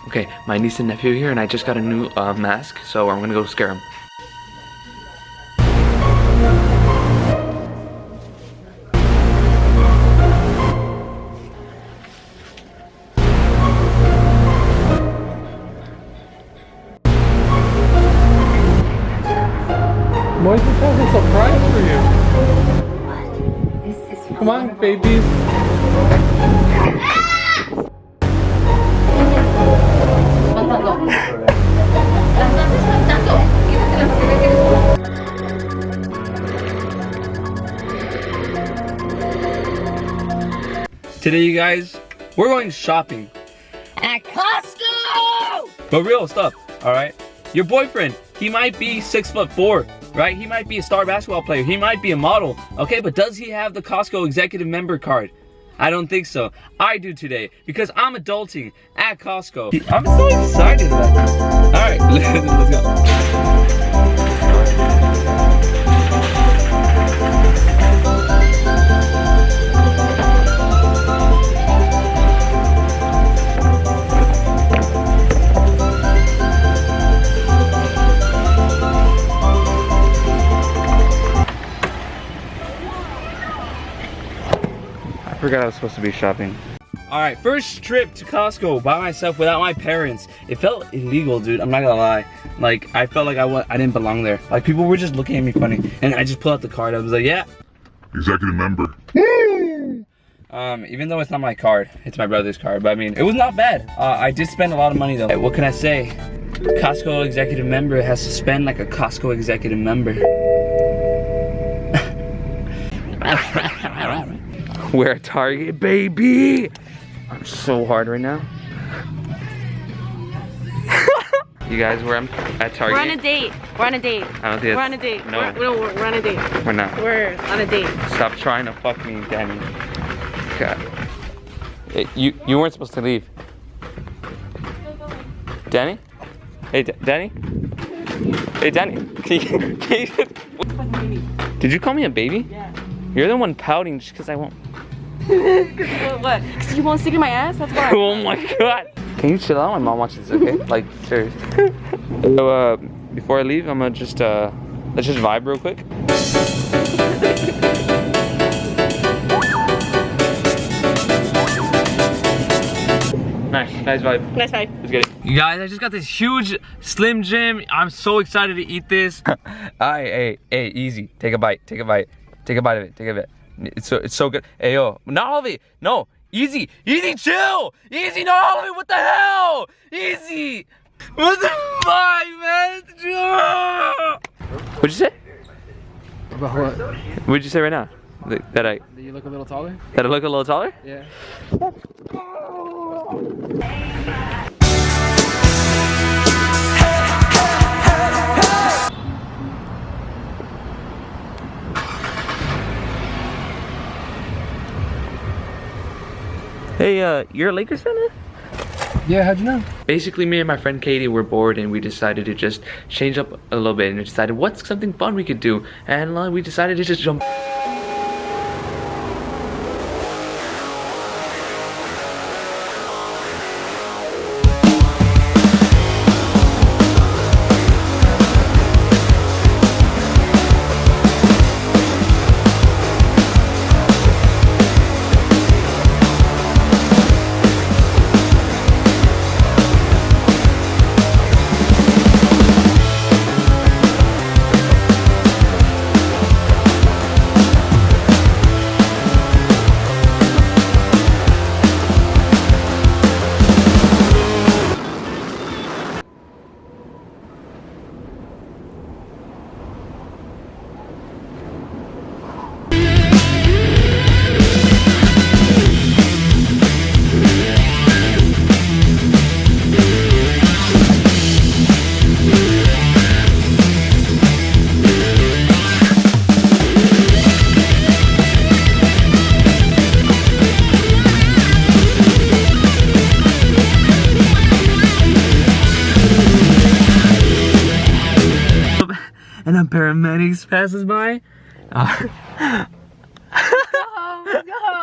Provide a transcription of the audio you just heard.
Okay, my niece and nephew here, and I just got a new mask, so I'm gonna go scare them. Moise has a surprise for you. Come on, babies. Today, you guys, we're going shopping At Costco! but real stuff. All right, your boyfriend, he might be 6'4", right? He might be a star basketball player. He might be a model. Okay, but does he have the Costco executive member card? I don't think so. I do today because I'm adulting at Costco. I'm so excited about this. All right, let's go. I forgot I was supposed to be shopping. All right, first trip to Costco by myself without my parents. It felt illegal, dude. I'm not gonna lie. Like, I felt like I didn't belong there. Like, people were just looking at me funny, and I just pulled out the card. I was like, yeah. Executive member. Even though it's not my card, it's my brother's card. But I mean, it was not bad. I did spend a lot of money though. What can I say? Costco executive member has to spend like a Costco executive member. We're at Target, baby! I'm so hard right now. You guys, we're at Target. We're on a date. We're on a date. I don't think We're on a date. No. We're on a date. We're not. We're on a date. Stop trying to fuck me, Danny. God. You weren't supposed to leave. Danny? Hey, Danny? Hey, Danny. Did you call me a baby? Yeah. You're the one pouting just because I won't. What? Because you won't stick in my ass? That's why. Oh my god. Can you chill out? My mom watches this, okay? Like, serious. So, before I leave, I'm gonna just, let's just vibe real quick. Nice vibe. Nice vibe. Let's get it. You guys, I just got this huge Slim Jim. I'm so excited to eat this. Hey, easy. Take a bite. Take a bite. Take a bite of it. Take a bit. It's so good. Hey, yo, not all of it. No, easy, chill. Easy, not all of it. What the hell? Easy. What the fuck, man? What'd you say? About what? What'd you say right now? That I Do you look a little taller? look a little taller? Yeah. Hey, you're a Lakers fan? Yeah, how'd you know? Basically, me and my friend Katie were bored and we decided to just change up a little bit and we decided what's something fun we could do. And we decided to just jump. And a paramedics passes by. Go.